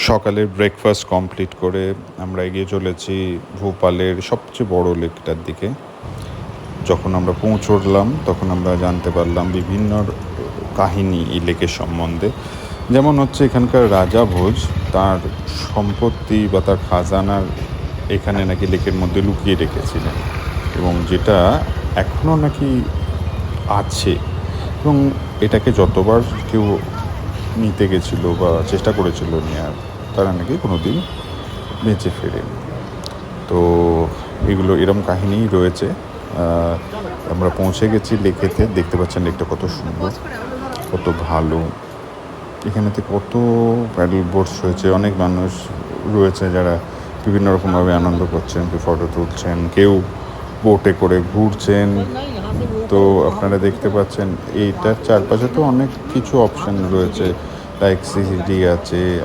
সকালের breakfast complete করে আমরা এগিয়ে চলেছি ভোপালের সবচেয়ে বড় লেকটার দিকে। যখন আমরা পৌঁছলাম তখন আমরা জানতে পারলাম বিভিন্ন কাহিনী এই লেকের সম্বন্ধে। যেমন হচ্ছে এখানকার রাজা ভোজ তার সম্পত্তি বা তার খাজানার এখানে নাকি লেকের মধ্যে লুকিয়ে রেখেছিলেন, এবং যেটা এখনও নাকি আছে, এবং এটাকে যতবার কেউ নিতে গেছিলো বা চেষ্টা করেছিল নেওয়ার, তারা নাকি কোনো দিন বেঁচে ফেরেনি। তো এগুলো এরম কাহিনীই রয়েছে। আমরা পৌঁছে গেছি লেকেতে, দেখতে পাচ্ছেন লেকটা কত সুন্দর, কত ভালো। এখানেতে কত প্যাডেল বোটস রয়েছে, অনেক মানুষ রয়েছে যারা বিভিন্ন রকমভাবে আনন্দ করছেন, কেউ ফটো তুলছেন, কেউ বোটে করে ঘুরছেন। তো আপনারা দেখতে পাচ্ছেন এইটার চারপাশে তো অনেক কিছু অপশান রয়েছে, লাইক সিসিডি আছে,